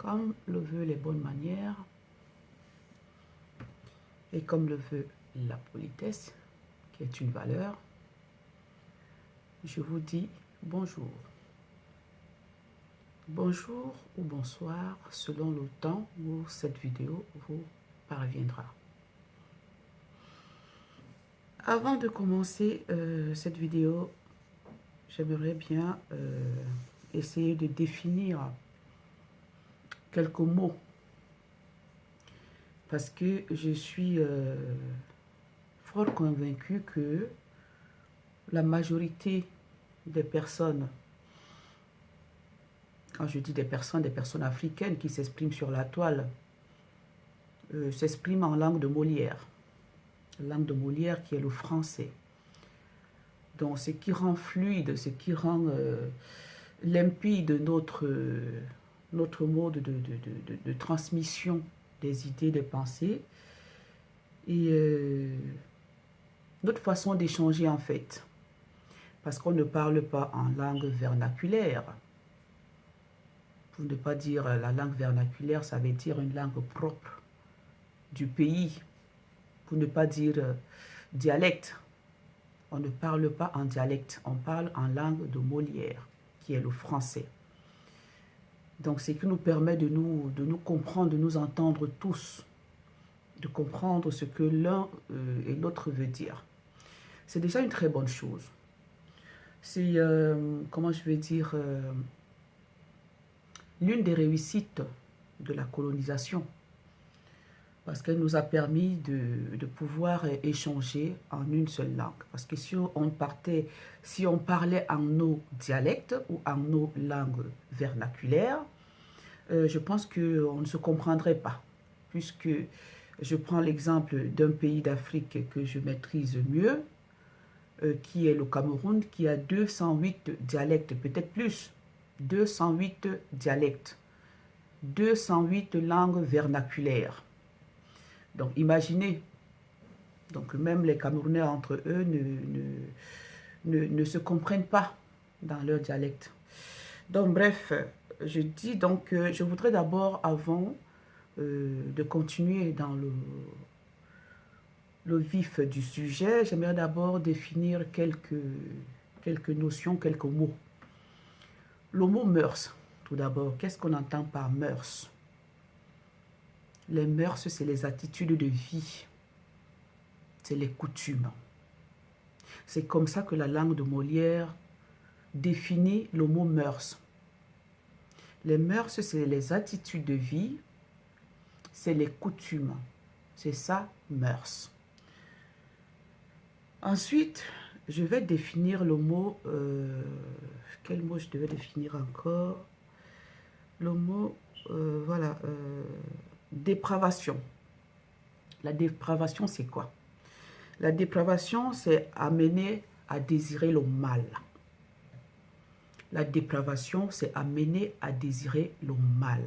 comme le veut les bonnes manières et comme le veut la politesse, qui est une valeur, je vous dis bonjour. Bonjour ou bonsoir selon le temps où cette vidéo vous parviendra. Avant de commencer cette vidéo, j'aimerais bien essayer de définir quelques mots parce que je suis fort convaincue que la majorité des personnes, quand je dis des personnes africaines qui s'expriment sur la toile, s'expriment en langue de Molière. Langue de Molière qui est le français. Donc ce qui rend fluide, ce qui rend limpide notre mode de transmission des idées, des pensées et notre façon d'échanger en fait. Parce qu'on ne parle pas en langue vernaculaire. Pour ne pas dire la langue vernaculaire, ça veut dire une langue propre du pays. Pour ne pas dire dialecte. On ne parle pas en dialecte, on parle en langue de Molière, qui est le français. Donc, ce qui nous permet de nous comprendre, de nous entendre tous, de comprendre ce que l'un et l'autre veut dire. C'est déjà une très bonne chose. C'est, comment je vais dire, l'une des réussites de la colonisation. Parce qu'elle nous a permis de pouvoir échanger en une seule langue. Parce que si on parlait en nos dialectes ou en nos langues vernaculaires, je pense qu'on ne se comprendrait pas. Puisque je prends l'exemple d'un pays d'Afrique que je maîtrise mieux, qui est le Cameroun, qui a 208 dialectes, peut-être plus, 208 dialectes, 208 langues vernaculaires. Donc, imaginez, donc même les Camerounais entre eux ne se comprennent pas dans leur dialecte. Donc, bref, je dis donc que je voudrais d'abord, avant de continuer dans le vif du sujet, j'aimerais d'abord définir quelques notions, quelques mots. Le mot mœurs, tout d'abord, qu'est-ce qu'on entend par mœurs ? Les mœurs, c'est les attitudes de vie. C'est les coutumes. C'est comme ça que la langue de Molière définit le mot mœurs. Les mœurs, c'est les attitudes de vie. C'est les coutumes. C'est ça, mœurs. Ensuite, je vais définir le mot... quel mot je devais définir encore? Le mot, voilà... dépravation. La dépravation, c'est quoi? La dépravation, c'est amener à désirer le mal. La dépravation, c'est amener à désirer le mal.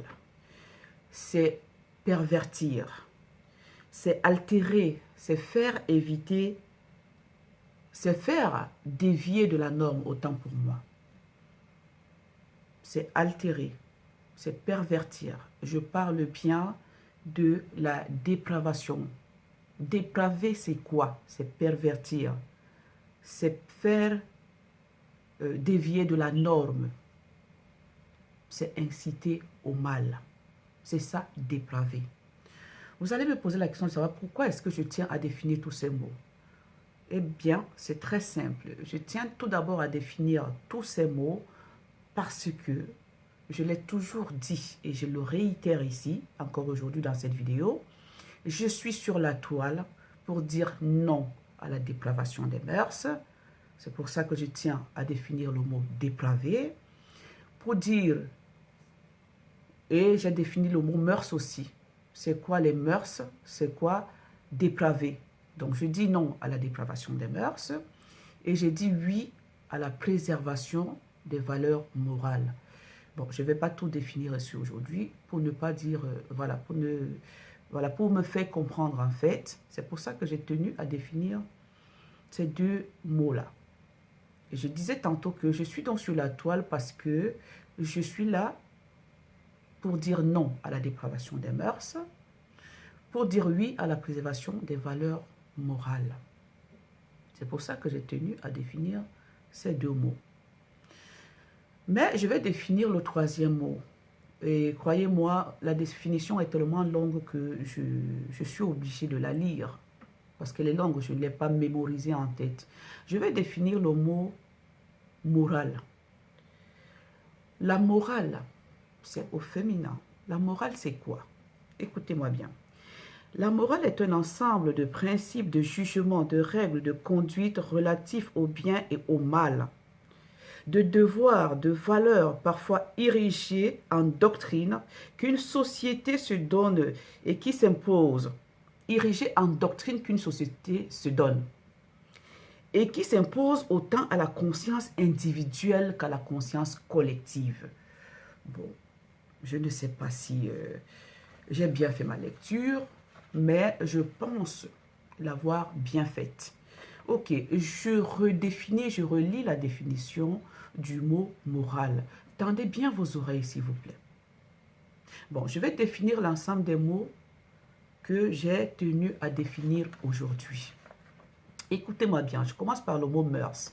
C'est pervertir. C'est altérer. C'est faire éviter. C'est faire dévier de la norme, autant pour moi. C'est altérer. C'est pervertir. Je parle bien de la dépravation. Dépraver, c'est quoi? C'est pervertir. C'est faire dévier de la norme. C'est inciter au mal. C'est ça, dépraver. Vous allez me poser la question de savoir pourquoi est-ce que je tiens à définir tous ces mots. Eh bien, c'est très simple. Je tiens tout d'abord à définir tous ces mots parce que je l'ai toujours dit et je le réitère ici, encore aujourd'hui dans cette vidéo. Je suis sur la toile pour dire non à la dépravation des mœurs. C'est pour ça que je tiens à définir le mot dépravé. Pour dire, et j'ai défini le mot mœurs aussi. C'est quoi les mœurs? C'est quoi dépravé? Donc je dis non à la dépravation des mœurs et j'ai dit oui à la préservation des valeurs morales. Bon, je ne vais pas tout définir ici aujourd'hui pour ne pas dire, pour me faire comprendre en fait. C'est pour ça que j'ai tenu à définir ces deux mots-là. Et je disais tantôt que je suis donc sur la toile parce que je suis là pour dire non à la dépravation des mœurs, pour dire oui à la préservation des valeurs morales. C'est pour ça que j'ai tenu à définir ces deux mots. Mais je vais définir le troisième mot. Et croyez-moi, la définition est tellement longue que je suis obligée de la lire. Parce qu'elle est longue, je ne l'ai pas mémorisée en tête. Je vais définir le mot morale. La morale, c'est au féminin. La morale, c'est quoi? Écoutez-moi bien. La morale est un ensemble de principes, de jugements, de règles, de conduite relatifs au bien et au mal, de devoirs, de valeurs parfois érigées en doctrine qu'une société se donne et qui s'impose. Érigées en doctrine qu'une société se donne et qui s'impose autant à la conscience individuelle qu'à la conscience collective. Bon, je ne sais pas si j'ai bien fait ma lecture, mais je pense l'avoir bien faite. Ok, je redéfinis, je relis la définition du mot morale. Tendez bien vos oreilles, s'il vous plaît. Bon, je vais définir l'ensemble des mots que j'ai tenu à définir aujourd'hui. Écoutez-moi bien, je commence par le mot mœurs.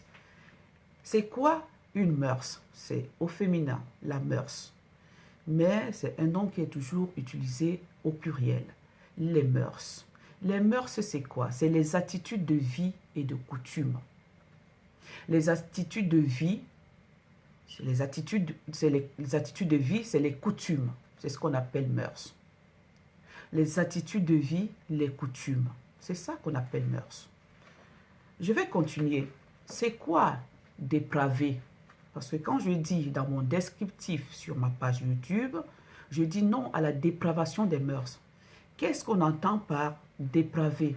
C'est quoi une mœurs? C'est au féminin, la mœurs. Mais c'est un nom qui est toujours utilisé au pluriel. Les mœurs. Les mœurs, c'est quoi? C'est les attitudes de vie et de coutume. Les attitudes de vie, les attitudes de vie, c'est les coutumes. C'est ce qu'on appelle mœurs. Les attitudes de vie, les coutumes. C'est ça qu'on appelle mœurs. Je vais continuer. C'est quoi dépravé? Parce que quand je dis dans mon descriptif sur ma page YouTube, je dis non à la dépravation des mœurs. Qu'est-ce qu'on entend par dépravé?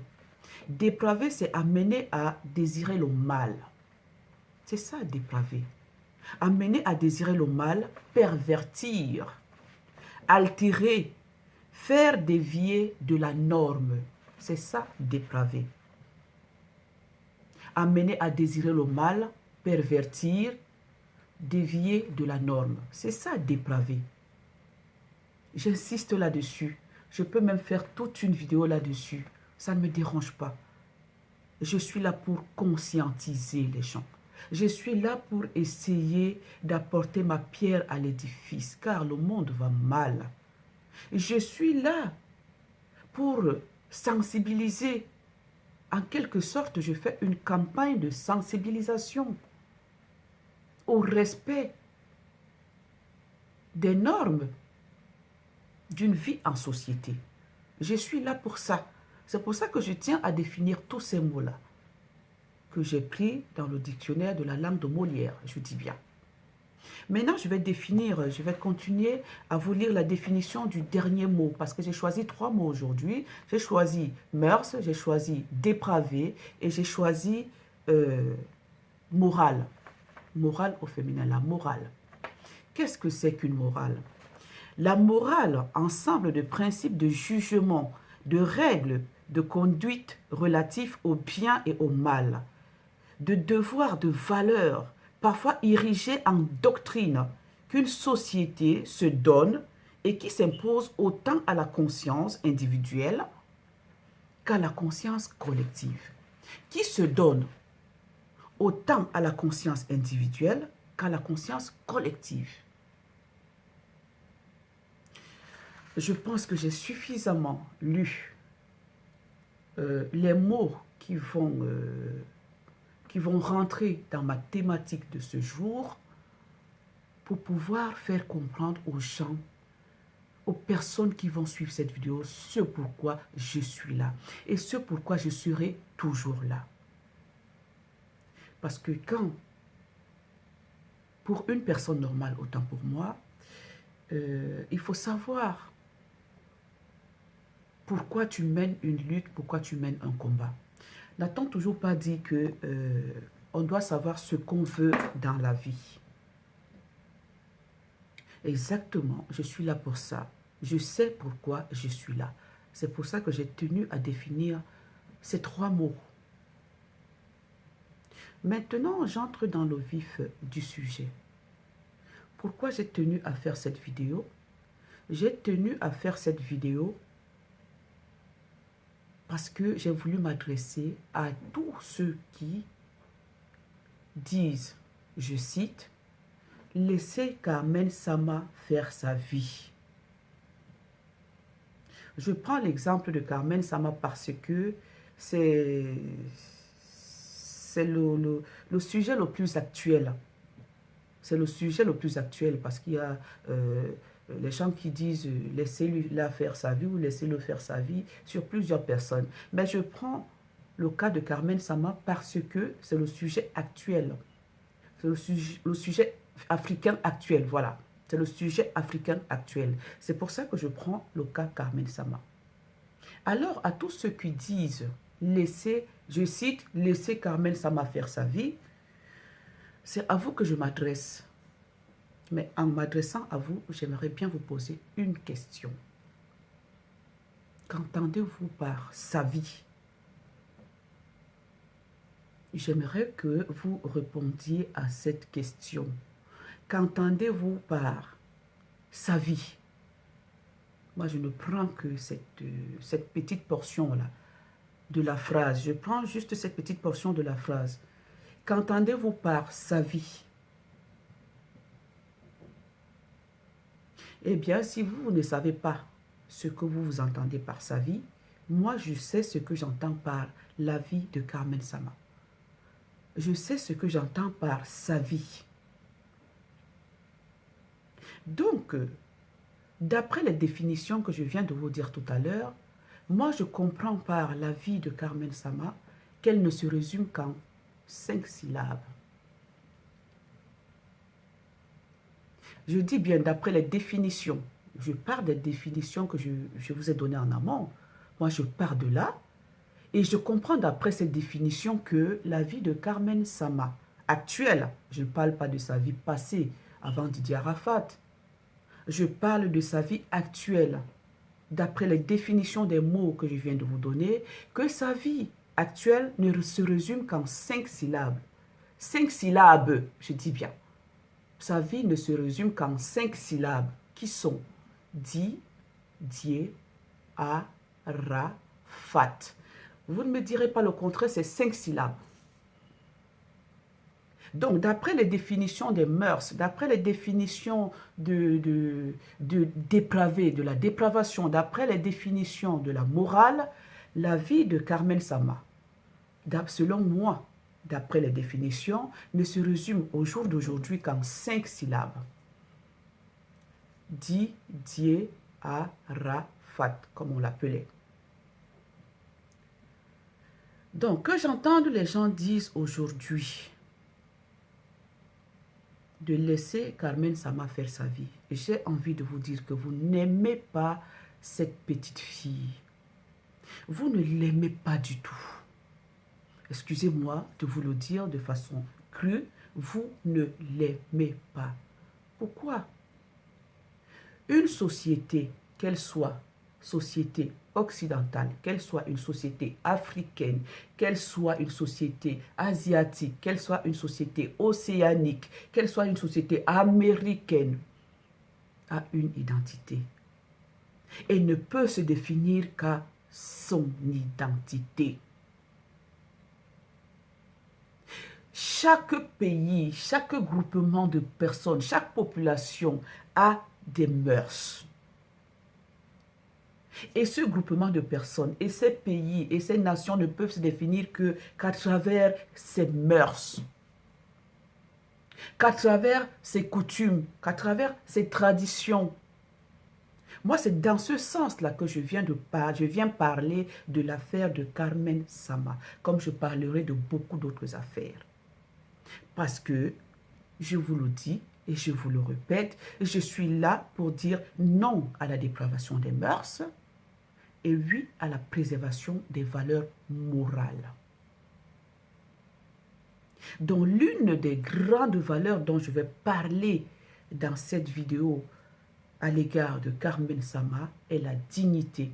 Dépravé, c'est amener à désirer le mal. C'est ça, dépravé. Amener à désirer le mal, pervertir, altérer, faire dévier de la norme. C'est ça, dépravé. Amener à désirer le mal, pervertir, dévier de la norme. C'est ça, dépravé. J'insiste là-dessus. Je peux même faire toute une vidéo là-dessus. Ça ne me dérange pas. Je suis là pour conscientiser les gens. Je suis là pour essayer d'apporter ma pierre à l'édifice, car le monde va mal. Je suis là pour sensibiliser. En quelque sorte, je fais une campagne de sensibilisation au respect des normes d'une vie en société. Je suis là pour ça. C'est pour ça que je tiens à définir tous ces mots-là que j'ai pris dans le dictionnaire de la langue de Molière, je dis bien. Maintenant, je vais continuer à vous lire la définition du dernier mot parce que j'ai choisi 3 mots aujourd'hui. J'ai choisi mœurs, j'ai choisi dépravé et j'ai choisi morale. Morale au féminin, la morale. Qu'est-ce que c'est qu'une morale? La morale, ensemble de principes de jugement, de règles, de conduite relatifs au bien et au mal, de devoirs, de valeurs, parfois érigés en doctrine, qu'une société se donne et qui s'impose autant à la conscience individuelle qu'à la conscience collective. Qui se donne autant à la conscience individuelle qu'à la conscience collective. Je pense que j'ai suffisamment lu les mots qui vont rentrer dans ma thématique de ce jour pour pouvoir faire comprendre aux gens, aux personnes qui vont suivre cette vidéo, ce pourquoi je suis là et ce pourquoi je serai toujours là. Parce que pour une personne normale, autant pour moi, il faut savoir pourquoi tu mènes une lutte, pourquoi tu mènes un combat. N'a-t-on toujours pas dit que on doit savoir ce qu'on veut dans la vie? Exactement, je suis là pour ça. Je sais pourquoi je suis là. C'est pour ça que j'ai tenu à définir ces 3 mots. Maintenant, j'entre dans le vif du sujet. Pourquoi j'ai tenu à faire cette vidéo? j'ai tenu à faire cette vidéo parce que j'ai voulu m'adresser à tous ceux qui disent, je cite, « Laissez Carmen Sama faire sa vie ». Je prends l'exemple de Carmen Sama parce que c'est le sujet le plus actuel. C'est le sujet le plus actuel parce qu'il y a les gens qui disent laissez-la faire sa vie ou laissez-le faire sa vie sur plusieurs personnes. Mais je prends le cas de Carmen Sama parce que c'est le sujet actuel. C'est le sujet africain actuel, voilà. C'est le sujet africain actuel. C'est pour ça que je prends le cas Carmen Sama. Alors, à tous ceux qui disent laissez, je cite, laissez Carmen Sama faire sa vie, c'est à vous que je m'adresse. Mais en m'adressant à vous, j'aimerais bien vous poser une question. Qu'entendez-vous par sa vie? J'aimerais que vous répondiez à cette question. Qu'entendez-vous par sa vie? Moi, je ne prends que cette petite portion-là de la phrase. Je prends juste cette petite portion de la phrase. Qu'entendez-vous par sa vie? Eh bien, si vous ne savez pas ce que vous entendez par sa vie, moi, je sais ce que j'entends par la vie de Carmen Sama. Je sais ce que j'entends par sa vie. Donc, d'après les définitions que je viens de vous dire tout à l'heure, moi, je comprends par la vie de Carmen Sama qu'elle ne se résume qu'en 5 syllabes. Je dis bien d'après les définitions. Je pars des définitions que je vous ai données en amont. Moi, je pars de là et je comprends d'après ces définitions que la vie de Carmen Sama, actuelle, je ne parle pas de sa vie passée avant Didier Arafat, je parle de sa vie actuelle, d'après les définitions des mots que je viens de vous donner, que sa vie actuelle ne se résume qu'en 5 syllabes. 5 syllabes, je dis bien. Sa vie ne se résume qu'en 5 syllabes, qui sont Di, Die, A, Ra, Fat. Vous ne me direz pas le contraire, c'est 5 syllabes. Donc, d'après les définitions des mœurs, d'après les définitions de dépravé, de la dépravation, d'après les définitions de la morale, la vie de Carmen Sama, selon moi, d'après les définitions, ne se résume au jour d'aujourd'hui qu'en 5 syllabes. Di, Die, A, Ra, Fat, comme on l'appelait. Donc, que j'entende les gens disent aujourd'hui de laisser Carmen Sama faire sa vie. J'ai envie de vous dire que vous n'aimez pas cette petite fille. Vous ne l'aimez pas du tout. Excusez-moi de vous le dire de façon crue, vous ne l'aimez pas. Pourquoi? Une société, qu'elle soit société occidentale, qu'elle soit une société africaine, qu'elle soit une société asiatique, qu'elle soit une société océanique, qu'elle soit une société américaine, a une identité et ne peut se définir qu'à son identité. Chaque pays, chaque groupement de personnes, chaque population a des mœurs. Et ce groupement de personnes, et ces pays, et ces nations ne peuvent se définir qu'à travers ces mœurs, qu'à travers ces coutumes, qu'à travers ces traditions. Moi, c'est dans ce sens-là que je viens parler de l'affaire de Carmen Sama, comme je parlerai de beaucoup d'autres affaires. Parce que, je vous le dis et je vous le répète, je suis là pour dire non à la dépravation des mœurs et oui à la préservation des valeurs morales. Donc, l'une des grandes valeurs dont je vais parler dans cette vidéo à l'égard de Carmen Sama est la dignité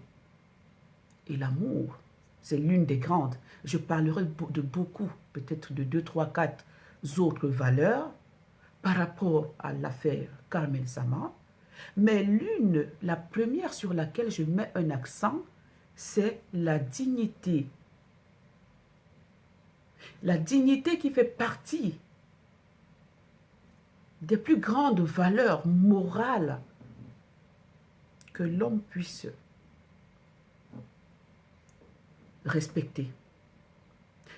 et l'amour. C'est l'une des grandes. Je parlerai de beaucoup, peut-être de 2, 3, 4 autres valeurs par rapport à l'affaire Carmen Sama. Mais l'une, la première sur laquelle je mets un accent, c'est la dignité. La dignité qui fait partie des plus grandes valeurs morales que l'homme puisse respecter.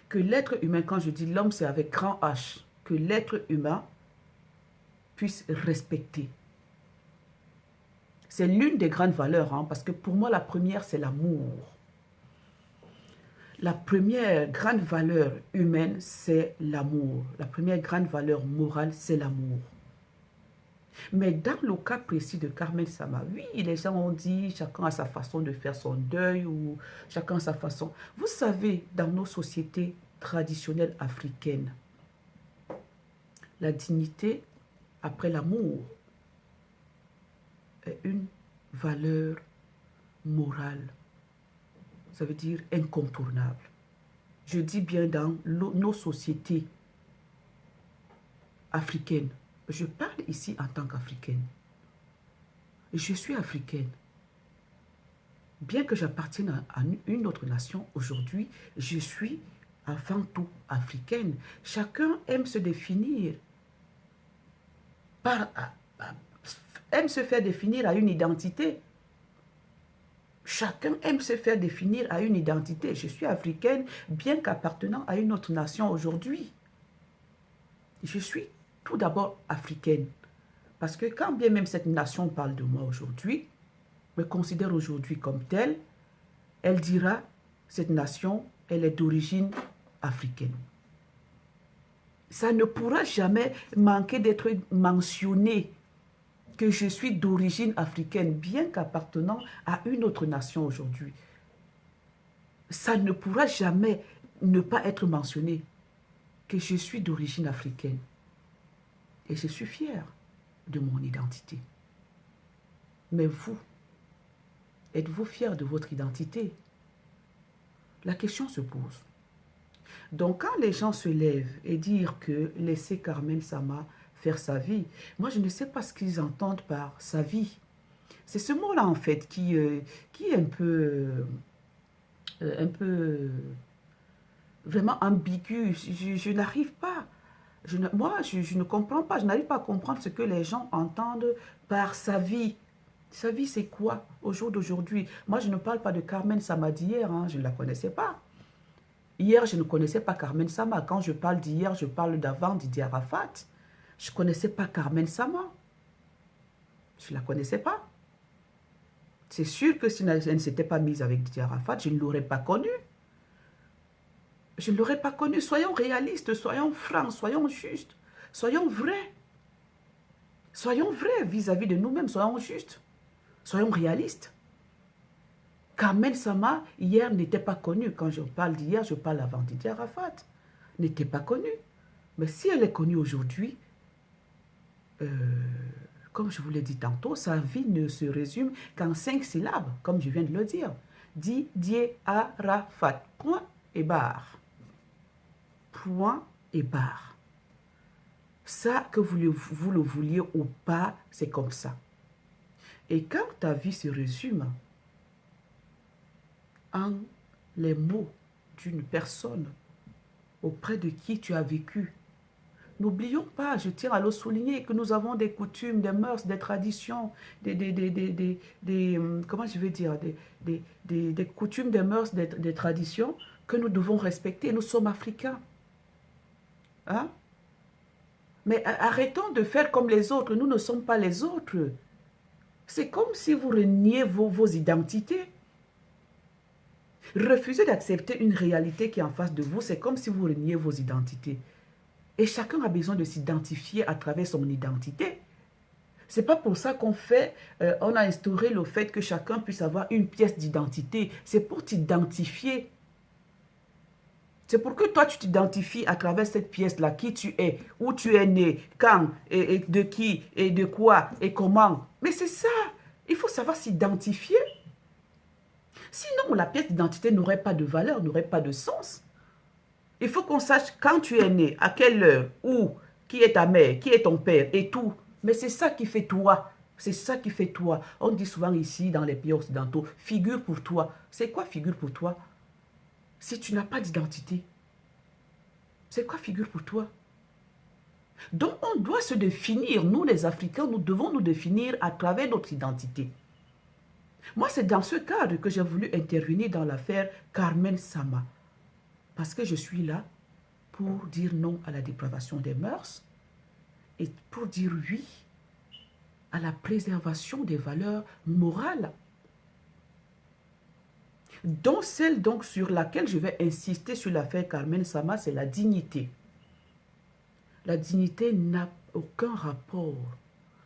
Que l'être humain, quand je dis l'homme, c'est avec grand H, que l'être humain puisse respecter. C'est l'une des grandes valeurs, hein, parce que pour moi, la première, c'est l'amour. La première grande valeur humaine, c'est l'amour. La première grande valeur morale, c'est l'amour. Mais dans le cas précis de Carmen Sama, oui, les gens ont dit chacun a sa façon de faire son deuil ou chacun a sa façon. Vous savez, dans nos sociétés traditionnelles africaines, la dignité après l'amour est une valeur morale. Ça veut dire incontournable. Je dis bien dans nos sociétés africaines. Je parle ici en tant qu'Africaine. Je suis africaine. Bien que j'appartienne à une autre nation, aujourd'hui, je suis avant tout africaine. Chacun aime se définir aime se faire définir à une identité. Chacun aime se faire définir à une identité. Je suis africaine, bien qu'appartenant à une autre nation aujourd'hui. Je suis tout d'abord africaine. Parce que quand bien même cette nation parle de moi aujourd'hui, me considère aujourd'hui comme telle, elle dira, cette nation, elle est d'origine africaine. Ça ne pourra jamais manquer d'être mentionné que je suis d'origine africaine, bien qu'appartenant à une autre nation aujourd'hui. Ça ne pourra jamais ne pas être mentionné que je suis d'origine africaine. Et je suis fière de mon identité. Mais vous, êtes-vous fier de votre identité? La question se pose. Donc, quand les gens se lèvent et disent que laissez Carmen Sama faire sa vie, moi, je ne sais pas ce qu'ils entendent par sa vie. C'est ce mot-là, en fait, qui est un peu vraiment ambigu. Je n'arrive pas. Moi, je ne comprends pas. Je n'arrive pas à comprendre ce que les gens entendent par sa vie. Sa vie, c'est quoi au jour d'aujourd'hui? Moi, je ne parle pas de Carmen Sama d'hier. Hein, je ne la connaissais pas. Hier, je ne connaissais pas Carmen Sama. Quand je parle d'hier, je parle d'avant Didier Arafat. Je ne connaissais pas Carmen Sama. Je ne la connaissais pas. C'est sûr que si elle ne s'était pas mise avec Didier Arafat, je ne l'aurais pas connue. Je ne l'aurais pas connue. Soyons réalistes, soyons francs, soyons justes, soyons vrais. Soyons vrais vis-à-vis de nous-mêmes, soyons justes, soyons réalistes. Carmen Sama, hier, n'était pas connue. Quand je parle d'hier, je parle avant Didier Arafat. N'était pas connue. Mais si elle est connue aujourd'hui, comme je vous l'ai dit tantôt, sa vie ne se résume qu'en 5 syllabes, comme je viens de le dire. Didier Arafat. Point et barre. Point et barre. Ça, que vous le vouliez ou pas, c'est comme ça. Et quand ta vie se résume en les mots d'une personne auprès de qui tu as vécu, n'oublions pas, je tiens à le souligner, que nous avons des coutumes, des mœurs, des traditions, comment je vais dire, des coutumes, des mœurs, des traditions que nous devons respecter. Nous sommes africains. Hein? Mais arrêtons de faire comme les autres. Nous ne sommes pas les autres. C'est comme si vous reniez vos identités. Refusez d'accepter une réalité qui est en face de vous. C'est comme si vous reniez vos identités. Et chacun a besoin de s'identifier à travers son identité. C'est pas pour ça qu'on on a instauré le fait que chacun puisse avoir une pièce d'identité. C'est pour t'identifier. C'est pour que toi, tu t'identifies à travers cette pièce-là, qui tu es, où tu es né, quand, et de qui, et de quoi, et comment. Mais c'est ça. Il faut savoir s'identifier. Sinon, la pièce d'identité n'aurait pas de valeur, n'aurait pas de sens. Il faut qu'on sache quand tu es né, à quelle heure, où, qui est ta mère, qui est ton père, et tout. Mais c'est ça qui fait toi. C'est ça qui fait toi. On dit souvent ici, dans les pays occidentaux, figure pour toi. C'est quoi figure pour toi? Si tu n'as pas d'identité, c'est quoi figure pour toi? Donc, on doit se définir. Nous, les Africains, nous devons nous définir à travers notre identité. Moi, c'est dans ce cadre que j'ai voulu intervenir dans l'affaire Carmen Sama. Parce que je suis là pour dire non à la dépravation des mœurs et pour dire oui à la préservation des valeurs morales. Donc, celle donc sur laquelle je vais insister sur l'affaire Carmen Sama, c'est la dignité. La dignité n'a aucun rapport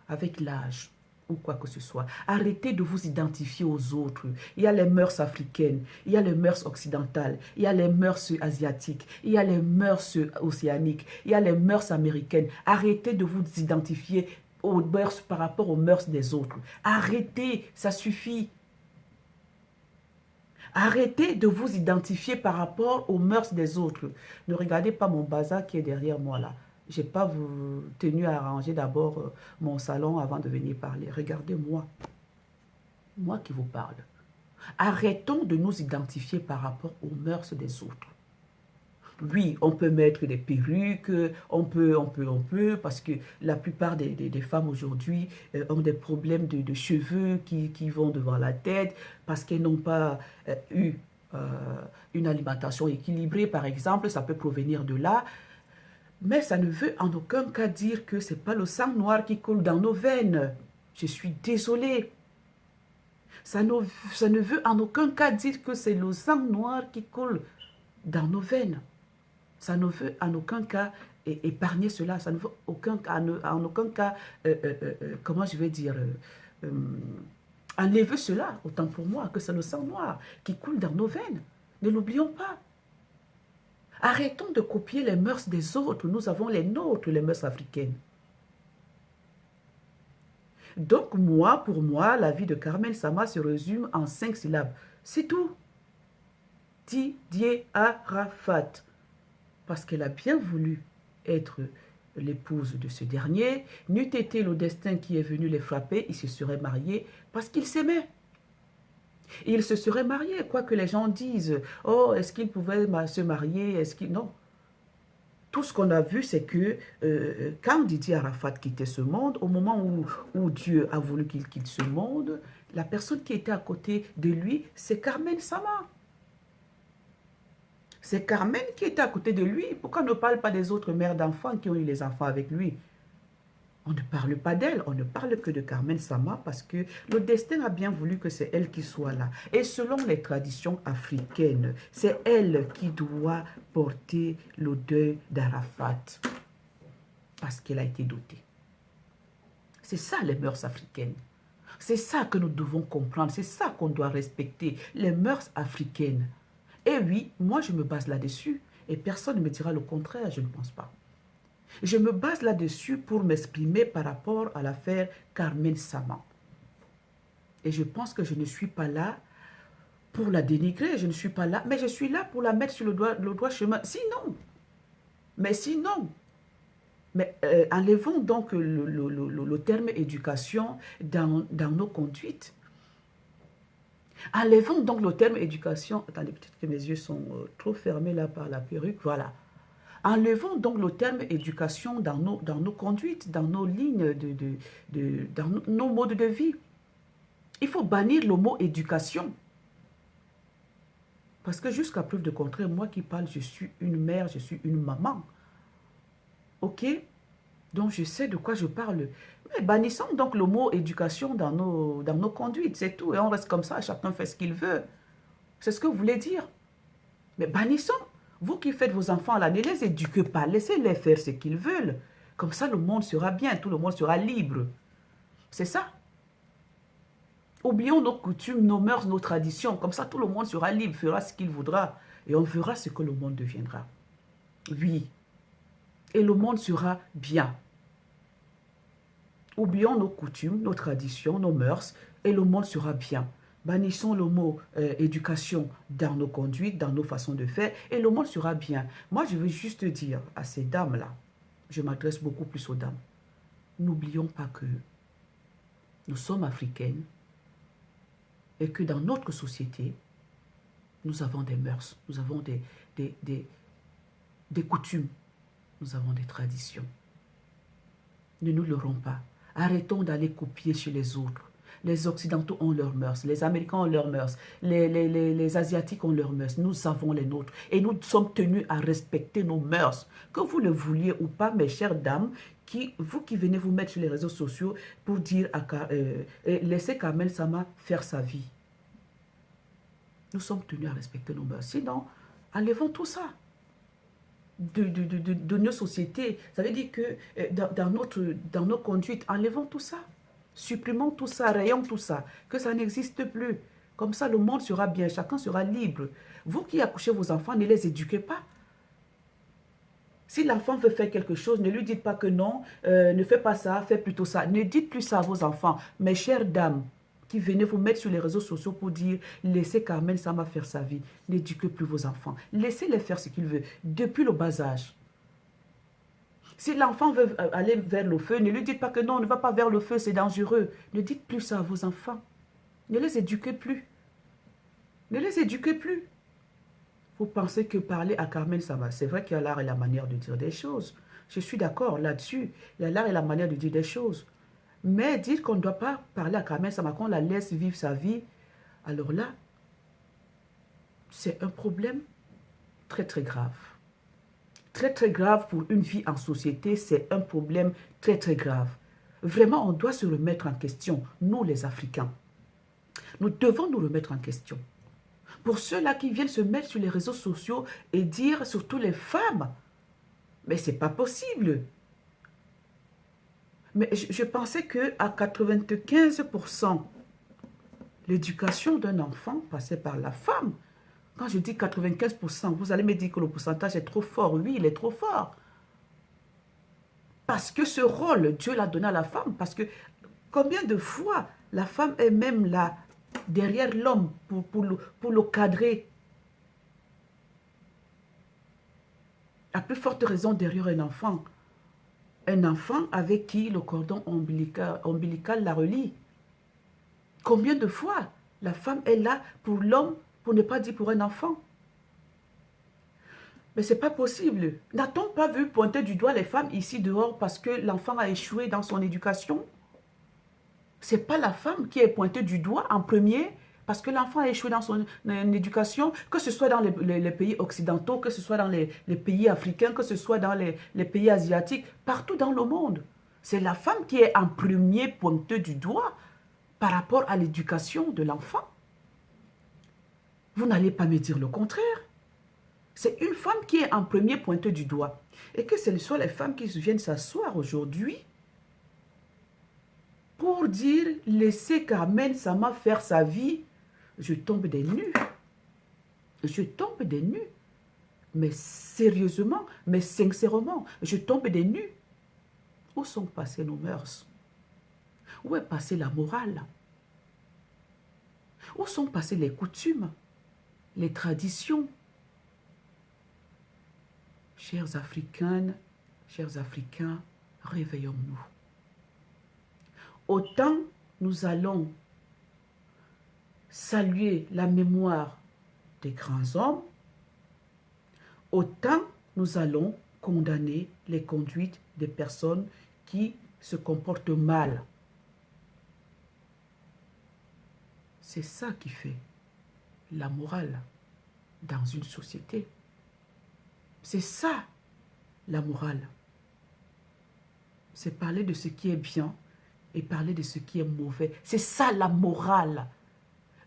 avec l'âge ou quoi que ce soit. Arrêtez de vous identifier aux autres. Il y a les mœurs africaines, il y a les mœurs occidentales, il y a les mœurs asiatiques, il y a les mœurs océaniques, il y a les mœurs américaines. Arrêtez de vous identifier aux mœurs par rapport aux mœurs des autres. Arrêtez, ça suffit. Arrêtez de vous identifier par rapport aux mœurs des autres. Ne regardez pas mon bazar qui est derrière moi là. Je n'ai pas tenu à arranger d'abord mon salon avant de venir parler. Regardez-moi. Moi qui vous parle. Arrêtons de nous identifier par rapport aux mœurs des autres. Oui, on peut mettre des perruques, on peut, parce que la plupart des femmes aujourd'hui ont des problèmes de cheveux qui vont devant la tête, parce qu'elles n'ont pas eu une alimentation équilibrée, par exemple, ça peut provenir de là. Mais ça ne veut en aucun cas dire que ce n'est pas le sang noir qui coule dans nos veines. Je suis désolée. Ça ne veut en aucun cas dire que c'est le sang noir qui coule dans nos veines. Ça ne veut en aucun cas épargner cela. Ça ne veut en aucun cas, comment je vais dire, enlever cela, autant pour moi, que c'est le sang noir qui coule dans nos veines. Ne l'oublions pas. Arrêtons de copier les mœurs des autres. Nous avons les nôtres, les mœurs africaines. Donc, pour moi, la vie de Carmen Sama se résume en 5 syllabes. C'est tout. Didier Arafat. Parce qu'elle a bien voulu être l'épouse de ce dernier. N'eût été le destin qui est venu les frapper, ils se seraient mariés parce qu'ils s'aimaient. Ils se seraient mariés, quoi que les gens disent. Oh, est-ce qu'ils pouvaient se marier? Est-ce qu'ils... Non. Tout ce qu'on a vu, c'est que quand Didier Arafat quittait ce monde, au moment où Dieu a voulu qu'il quitte ce monde, la personne qui était à côté de lui, c'est Carmen Sama. C'est Carmen qui était à côté de lui. Pourquoi on ne parle pas des autres mères d'enfants qui ont eu les enfants avec lui? On ne parle pas d'elle, on ne parle que de Carmen Sama parce que le destin a bien voulu que c'est elle qui soit là. Et selon les traditions africaines, c'est elle qui doit porter le deuil d'Arafat parce qu'elle a été dotée. C'est ça les mœurs africaines. C'est ça que nous devons comprendre, c'est ça qu'on doit respecter, les mœurs africaines. Et oui, moi je me base là-dessus et personne ne me dira le contraire, je ne pense pas. Je me base là-dessus pour m'exprimer par rapport à l'affaire Carmen Sama. Et je pense que je ne suis pas là pour la dénigrer, je ne suis pas là, mais je suis là pour la mettre sur le droit chemin. Sinon, enlevons donc le terme éducation dans nos conduites. Enlevons donc le terme éducation. Attendez, peut-être que mes yeux sont trop fermés là par la perruque. Voilà. Enlevons donc le terme éducation dans nos conduites, dans nos lignes, dans nos modes de vie. Il faut bannir le mot éducation. Parce que jusqu'à preuve de contraire, moi qui parle, je suis une mère, je suis une maman. Ok? Donc je sais de quoi je parle. Mais bannissons donc le mot éducation dans nos conduites, c'est tout. Et on reste comme ça, chacun fait ce qu'il veut. C'est ce que vous voulez dire. Mais bannissons. Vous qui faites vos enfants là, ne les éduquez pas, laissez-les faire ce qu'ils veulent. Comme ça, le monde sera bien, tout le monde sera libre. C'est ça. Oublions nos coutumes, nos mœurs, nos traditions. Comme ça, tout le monde sera libre, fera ce qu'il voudra. Et on verra ce que le monde deviendra. Oui. Et le monde sera bien. Oublions nos coutumes, nos traditions, nos mœurs, et le monde sera bien. Bannissons le mot éducation dans nos conduites, dans nos façons de faire, et le monde sera bien. Moi, je veux juste dire à ces dames-là, je m'adresse beaucoup plus aux dames, n'oublions pas que nous sommes africaines et que dans notre société, nous avons des mœurs, nous avons des coutumes, nous avons des traditions. Ne nous leurrons pas. Arrêtons d'aller copier chez les autres. Les Occidentaux ont leurs mœurs, les Américains ont leurs mœurs, les Asiatiques ont leurs mœurs. Nous avons les nôtres et nous sommes tenus à respecter nos mœurs. Que vous le vouliez ou pas, mes chères dames, vous qui venez vous mettre sur les réseaux sociaux pour dire laissez Carmen Sama faire sa vie. Nous sommes tenus à respecter nos mœurs. Sinon, enlevons tout ça de nos sociétés. Ça veut dire que dans nos conduites, enlevons tout ça. Supprimons tout ça, rayons tout ça. Que ça n'existe plus. Comme ça, le monde sera bien, chacun sera libre. Vous qui accouchez vos enfants, ne les éduquez pas. Si l'enfant veut faire quelque chose, ne lui dites pas que non, ne fais pas ça, fais plutôt ça. Ne dites plus ça à vos enfants. Mes chères dames, qui venez vous mettre sur les réseaux sociaux pour dire « Laissez Carmen Sama faire sa vie ». N'éduquez plus vos enfants. Laissez-les faire ce qu'ils veulent, depuis le bas âge. Si l'enfant veut aller vers le feu, ne lui dites pas que non, ne va pas vers le feu, c'est dangereux. Ne dites plus ça à vos enfants. Ne les éduquez plus. Ne les éduquez plus. Vous pensez que parler à Carmen Sama, c'est vrai qu'il y a l'art et la manière de dire des choses. Je suis d'accord là-dessus. Il y a l'art et la manière de dire des choses. Mais dire qu'on ne doit pas parler à Carmen Sama, qu'on la laisse vivre sa vie, alors là, c'est un problème très très grave. Très très grave pour une vie en société, c'est un problème très très grave. Vraiment, on doit se remettre en question, nous les Africains. Nous devons nous remettre en question. Pour ceux-là qui viennent se mettre sur les réseaux sociaux et dire, surtout les femmes, mais c'est pas possible. Mais je pensais qu'à 95%, l'éducation d'un enfant passait par la femme. Quand je dis 95%, vous allez me dire que le pourcentage est trop fort. Oui, il est trop fort. Parce que ce rôle, Dieu l'a donné à la femme. Parce que combien de fois la femme est même là, derrière l'homme, pour le cadrer. À plus forte raison derrière un enfant. Un enfant avec qui le cordon ombilical la relie. Combien de fois la femme est là pour l'homme, pour ne pas dire pour un enfant? Mais ce n'est pas possible. N'a-t-on pas vu pointer du doigt les femmes ici dehors parce que l'enfant a échoué dans son éducation? Ce n'est pas la femme qui est pointée du doigt en premier parce que l'enfant a échoué dans son éducation, que ce soit dans les pays occidentaux, que ce soit dans les pays africains, que ce soit dans les pays asiatiques, partout dans le monde. C'est la femme qui est en premier pointée du doigt par rapport à l'éducation de l'enfant. Vous n'allez pas me dire le contraire. C'est une femme qui est en premier pointée du doigt. Et que ce soit les femmes qui viennent s'asseoir aujourd'hui pour dire « Laissez Carmen Sama faire sa vie », je tombe des nues. Je tombe des nues. Mais sérieusement, mais sincèrement, je tombe des nues. Où sont passées nos mœurs? Où est passée la morale? Où sont passées les coutumes, les traditions? Chères Africaines, chers Africains, réveillons-nous. Autant nous allons saluer la mémoire des grands hommes, autant nous allons condamner les conduites des personnes qui se comportent mal. C'est ça qui fait la morale dans une société. C'est ça, la morale. C'est parler de ce qui est bien et parler de ce qui est mauvais. C'est ça, la morale.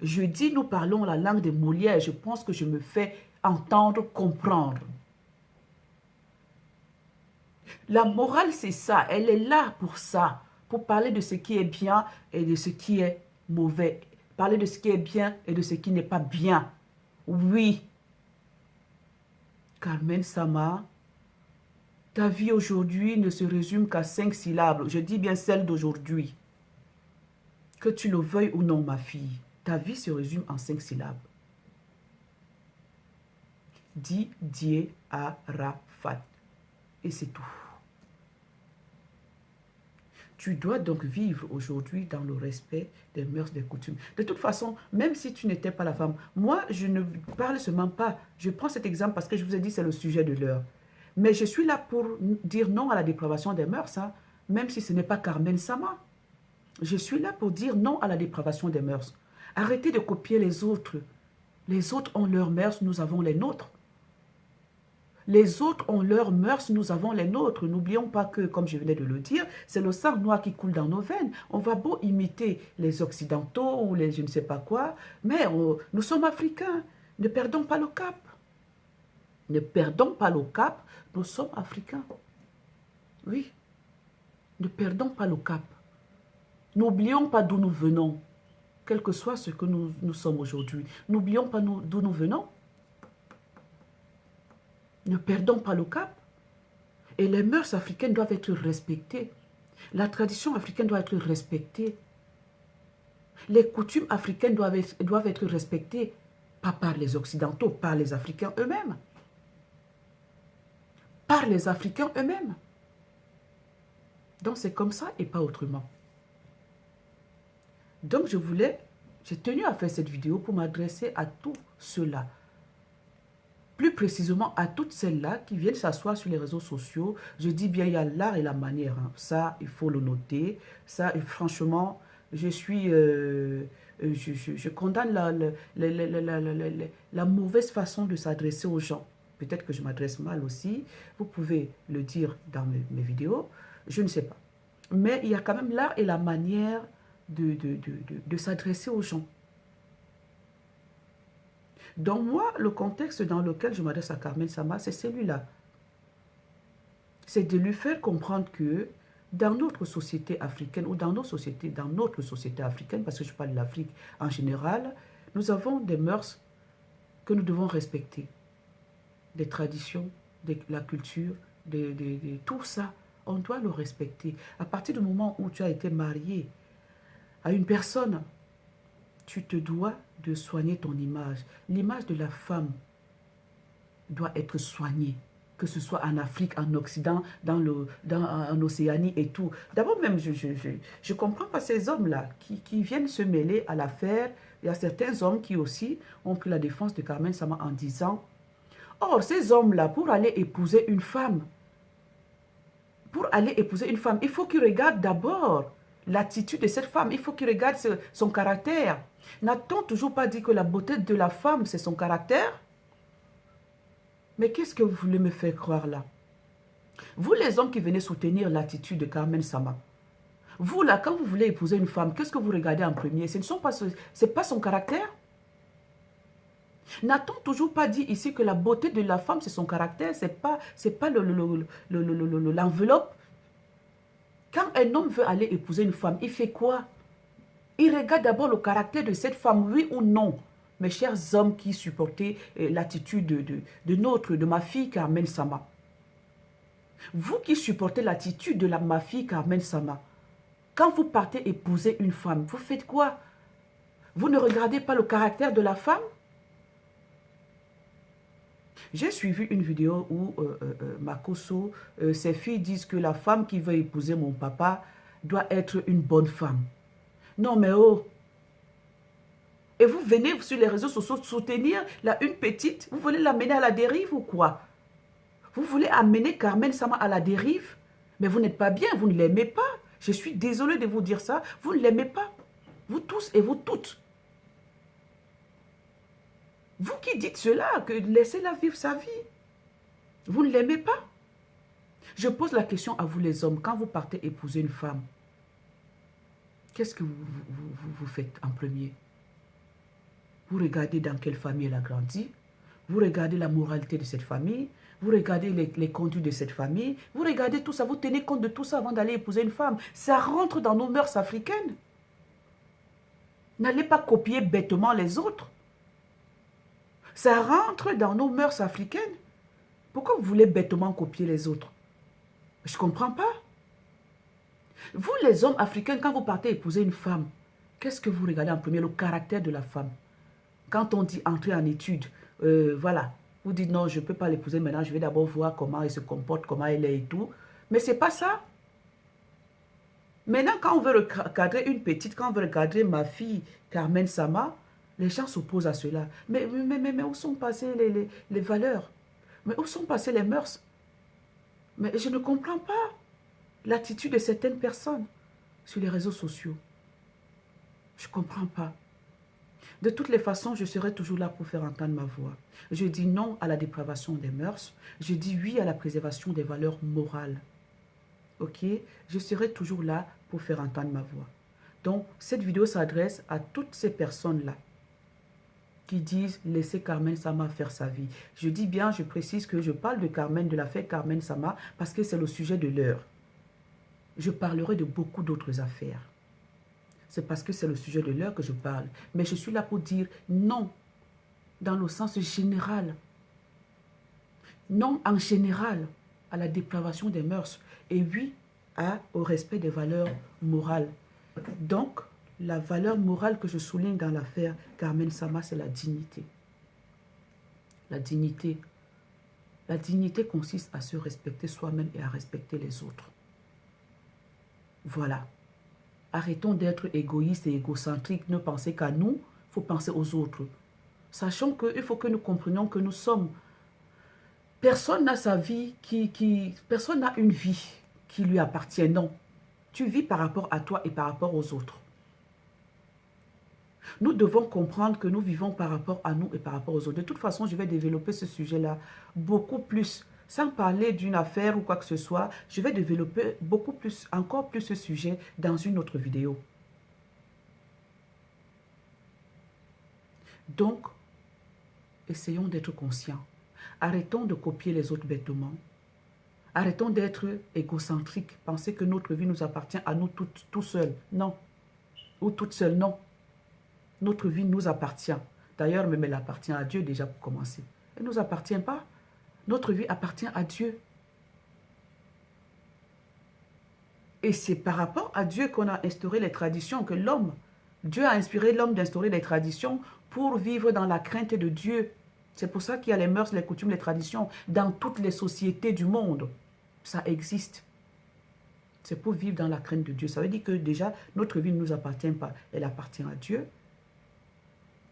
Je dis, nous parlons la langue des Molières. Je pense que je me fais entendre, comprendre. La morale, c'est ça. Elle est là pour ça. Pour parler de ce qui est bien et de ce qui est mauvais. Parler de ce qui est bien et de ce qui n'est pas bien. Oui. Carmen Sama, ta vie aujourd'hui ne se résume qu'à 5 syllabes. Je dis bien celle d'aujourd'hui. Que tu le veuilles ou non, ma fille, ta vie se résume en 5 syllabes. Dis Dieu Arafat. Et c'est tout. Tu dois donc vivre aujourd'hui dans le respect des mœurs, des coutumes. De toute façon, même si tu n'étais pas la femme, moi, je ne parle seulement pas. Je prends cet exemple parce que je vous ai dit c'est le sujet de l'heure. Mais je suis là pour dire non à la dépravation des mœurs, hein, même si ce n'est pas Carmen Sama. Je suis là pour dire non à la dépravation des mœurs. Arrêtez de copier les autres. Les autres ont leurs mœurs, nous avons les nôtres. Les autres ont leurs mœurs, nous avons les nôtres. N'oublions pas que, comme je venais de le dire, c'est le sang noir qui coule dans nos veines. On va beau imiter les Occidentaux ou les je ne sais pas quoi, mais nous sommes Africains. Ne perdons pas le cap. Ne perdons pas le cap, nous sommes Africains. Oui, ne perdons pas le cap. N'oublions pas d'où nous venons, quel que soit ce que nous sommes aujourd'hui. N'oublions pas d'où nous venons. Ne perdons pas le cap. Et les mœurs africaines doivent être respectées. La tradition africaine doit être respectée. Les coutumes africaines doivent être respectées, pas par les Occidentaux, par les Africains eux-mêmes. Par les Africains eux-mêmes. Donc c'est comme ça et pas autrement. Donc j'ai tenu à faire cette vidéo pour m'adresser à tous ceux-là. Plus précisément à toutes celles-là qui viennent s'asseoir sur les réseaux sociaux. Je dis bien, il y a l'art et la manière. Hein. Ça, il faut le noter. Ça, franchement, je condamne la mauvaise façon de s'adresser aux gens. Peut-être que je m'adresse mal aussi. Vous pouvez le dire dans mes vidéos. Je ne sais pas. Mais il y a quand même l'art et la manière de s'adresser aux gens. Donc moi, le contexte dans lequel je m'adresse à Carmen Sama, c'est celui-là. C'est de lui faire comprendre que dans notre société africaine, ou dans notre société africaine, parce que je parle de l'Afrique en général, nous avons des mœurs que nous devons respecter. Des traditions, la culture, tout ça, on doit le respecter. À partir du moment où tu as été marié à une personne, tu te dois de soigner ton image. L'image de la femme doit être soignée, que ce soit en Afrique, en Occident, en Océanie et tout. D'abord même, je ne comprends pas ces hommes-là qui viennent se mêler à l'affaire. Il y a certains hommes qui aussi ont pris la défense de Carmen Sama en disant « Or, ces hommes-là, pour aller épouser une femme, il faut qu'ils regardent d'abord l'attitude de cette femme. Il faut qu'il regarde son caractère. N'a-t-on toujours pas dit que la beauté de la femme, c'est son caractère? Mais qu'est-ce que vous voulez me faire croire là? Vous, les hommes qui venez soutenir l'attitude de Carmen Sama, vous là, quand vous voulez épouser une femme, qu'est-ce que vous regardez en premier? C'est pas son caractère? N'a-t-on toujours pas dit ici que la beauté de la femme, c'est son caractère? C'est pas l'enveloppe? Quand un homme veut aller épouser une femme, il fait quoi? Il regarde d'abord le caractère de cette femme, oui ou non. Mes chers hommes qui supportez l'attitude de ma fille Carmen Sama. Vous qui supportez l'attitude de ma fille Carmen Sama, quand vous partez épouser une femme, vous faites quoi? Vous ne regardez pas le caractère de la femme? J'ai suivi une vidéo où Makoso, ses filles disent que la femme qui veut épouser mon papa doit être une bonne femme. Non mais oh! Et vous venez sur les réseaux sociaux soutenir une petite, vous voulez l'amener à la dérive ou quoi? Vous voulez amener Carmen Sama à la dérive? Mais vous n'êtes pas bien, vous ne l'aimez pas. Je suis désolée de vous dire ça, vous ne l'aimez pas. Vous tous et vous toutes. Vous qui dites cela, que laissez-la vivre sa vie. Vous ne l'aimez pas? Je pose la question à vous les hommes, quand vous partez épouser une femme, qu'est-ce que vous faites en premier? Vous regardez dans quelle famille elle a grandi, vous regardez la moralité de cette famille, vous regardez les conduites de cette famille, vous regardez tout ça, vous tenez compte de tout ça avant d'aller épouser une femme. Ça rentre dans nos mœurs africaines. N'allez pas copier bêtement les autres. Ça rentre dans nos mœurs africaines. Pourquoi vous voulez bêtement copier les autres? Je ne comprends pas. Vous, les hommes africains, quand vous partez épouser une femme, qu'est-ce que vous regardez en premier? Le caractère de la femme. Quand on dit entrer en études, voilà, vous dites non, je ne peux pas l'épouser maintenant, je vais d'abord voir comment elle se comporte, comment elle est et tout. Mais ce n'est pas ça. Maintenant, quand on veut recadrer une petite, quand on veut recadrer ma fille, Carmen Sama, les gens s'opposent à cela. Mais où sont passées les valeurs? Mais où sont passées les mœurs? Mais je ne comprends pas l'attitude de certaines personnes sur les réseaux sociaux. Je ne comprends pas. De toutes les façons, je serai toujours là pour faire entendre ma voix. Je dis non à la dépravation des mœurs. Je dis oui à la préservation des valeurs morales. Ok? Je serai toujours là pour faire entendre ma voix. Donc, cette vidéo s'adresse à toutes ces personnes-là qui disent « Laissez Carmen Sama faire sa vie ». Je dis bien, je précise que je parle de Carmen, de l'affaire Carmen Sama, parce que c'est le sujet de l'heure. Je parlerai de beaucoup d'autres affaires. C'est parce que c'est le sujet de l'heure que je parle. Mais je suis là pour dire non, dans le sens général. Non en général à la dépravation des mœurs. Et oui au respect des valeurs morales. Donc, la valeur morale que je souligne dans l'affaire Carmen Sama, c'est la dignité. La dignité. La dignité consiste à se respecter soi-même et à respecter les autres. Voilà. Arrêtons d'être égoïstes et égocentriques, ne penser qu'à nous, il faut penser aux autres. Sachant qu'il faut que nous comprenions que nous sommes... Personne n'a sa vie personne n'a une vie qui lui appartient, non. Tu vis par rapport à toi et par rapport aux autres. Nous devons comprendre que nous vivons par rapport à nous et par rapport aux autres. De toute façon, je vais développer ce sujet-là beaucoup plus. Sans parler d'une affaire ou quoi que ce soit, je vais développer beaucoup plus, encore plus ce sujet dans une autre vidéo. Donc, essayons d'être conscients. Arrêtons de copier les autres bêtement. Arrêtons d'être égocentriques. Penser que notre vie nous appartient à nous tout seuls. Non. Ou toute seule, non. Notre vie nous appartient. D'ailleurs, même elle appartient à Dieu déjà pour commencer. Elle ne nous appartient pas. Notre vie appartient à Dieu. Et c'est par rapport à Dieu qu'on a instauré les traditions, que Dieu a inspiré l'homme d'instaurer les traditions pour vivre dans la crainte de Dieu. C'est pour ça qu'il y a les mœurs, les coutumes, les traditions dans toutes les sociétés du monde. Ça existe. C'est pour vivre dans la crainte de Dieu. Ça veut dire que déjà, notre vie ne nous appartient pas. Elle appartient à Dieu.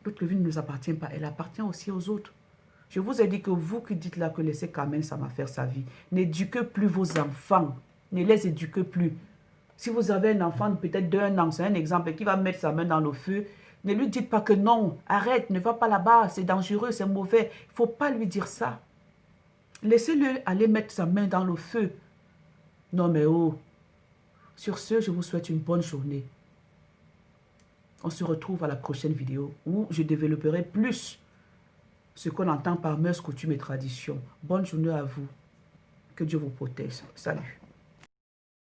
Notre vie ne nous appartient pas. Elle appartient aussi aux autres. Je vous ai dit que vous qui dites là que laissez Carmen Sama faire sa vie, n'éduquez plus vos enfants. Ne les éduquez plus. Si vous avez un enfant peut-être d'1 an, c'est un exemple, qui va mettre sa main dans le feu, ne lui dites pas que non, arrête, ne va pas là-bas, c'est dangereux, c'est mauvais. Il ne faut pas lui dire ça. Laissez-le aller mettre sa main dans le feu. Non mais oh. Sur ce, je vous souhaite une bonne journée. On se retrouve à la prochaine vidéo où je développerai plus ce qu'on entend par mœurs, coutumes et traditions. Bonne journée à vous. Que Dieu vous protège. Salut.